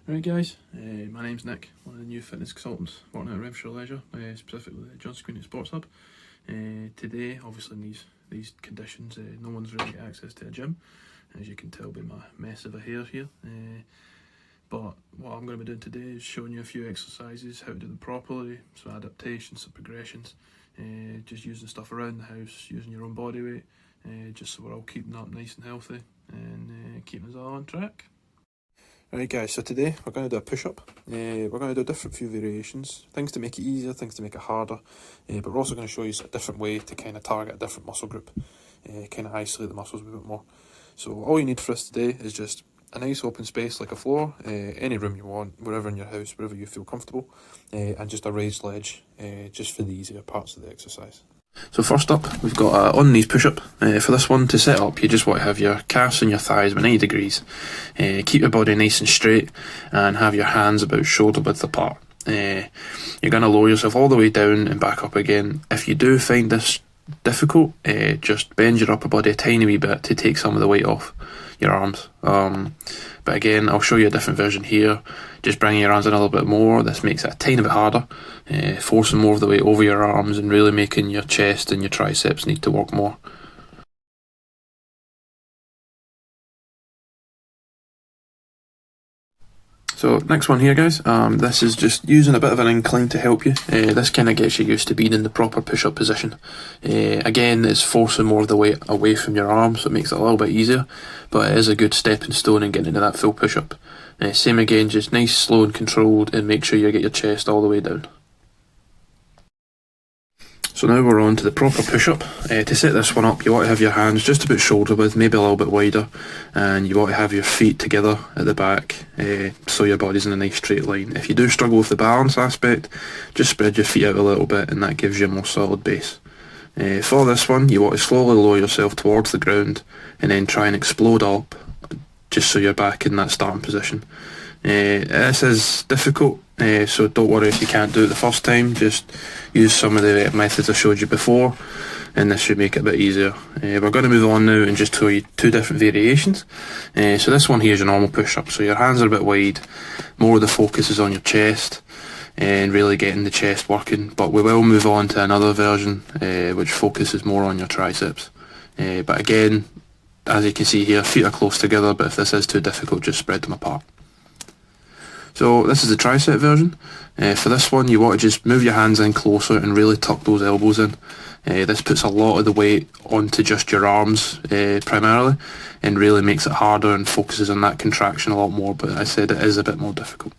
Right guys, my name's Nick, one of the new fitness consultants working at Revshire Leisure, specifically the Johnson Green Sports Hub. Today, obviously in these conditions, no one's really got access to a gym, as you can tell by my mess of a hair here. But what I'm going to be doing today is showing you a few exercises, how to do them properly, some adaptations, some progressions, just using stuff around the house, using your own body weight, just so we're all keeping up nice and healthy and keeping us all on track. Right guys, so today we're going to do a push-up. We're going to do a different few variations, things to make it easier, things to make it harder, but we're also going to show you a different way to kind of target a different muscle group, kind of isolate the muscles a bit more. So all you need for us today is just a nice open space like a floor, any room you want, wherever in your house, wherever you feel comfortable, and just a raised ledge, just for the easier parts of the exercise. So first up, we've got on knees push-up. For this one, to set up, you just want to have your calves and your thighs about 90 degrees. Keep your body nice and straight and have your hands about shoulder width apart. You're going to lower yourself all the way down and back up again. If you do find this difficult, just bend your upper body a tiny wee bit to take some of the weight off your arms. But again, I'll show you a different version here. Just bringing your arms in a little bit more. This makes it a tiny bit harder, forcing more of the weight over your arms and really making your chest and your triceps need to work more. So next one here guys, this is just using a bit of an incline to help you. This kind of gets you used to being in the proper push-up position. Again, it's forcing more of the weight away from your arms, so it makes it a little bit easier, but it is a good stepping stone in getting into that full push-up. Same again, just nice, slow and controlled, and make sure you get your chest all the way down. So now we're on to the proper push-up. To set this one up, you want to have your hands just about shoulder width, maybe a little bit wider, and you want to have your feet together at the back, so your body's in a nice straight line. If you do struggle with the balance aspect, just spread your feet out a little bit and that gives you a more solid base. For this one, you want to slowly lower yourself towards the ground and then try and explode up, just so you're back in that starting position. This is difficult, so don't worry if you can't do it the first time. Just use some of the methods I showed you before and this should make it a bit easier. We're going to move on now and just show you two different variations. So this one here is your normal push-up, so your hands are a bit wide, more of the focus is on your chest and really getting the chest working, but we will move on to another version which focuses more on your triceps. But again, as you can see here, feet are close together, but if this is too difficult, just spread them apart. So this is the tricep version. For this one, you want to just move your hands in closer and really tuck those elbows in. This puts a lot of the weight onto just your arms primarily, and really makes it harder and focuses on that contraction a lot more, but I said it is a bit more difficult.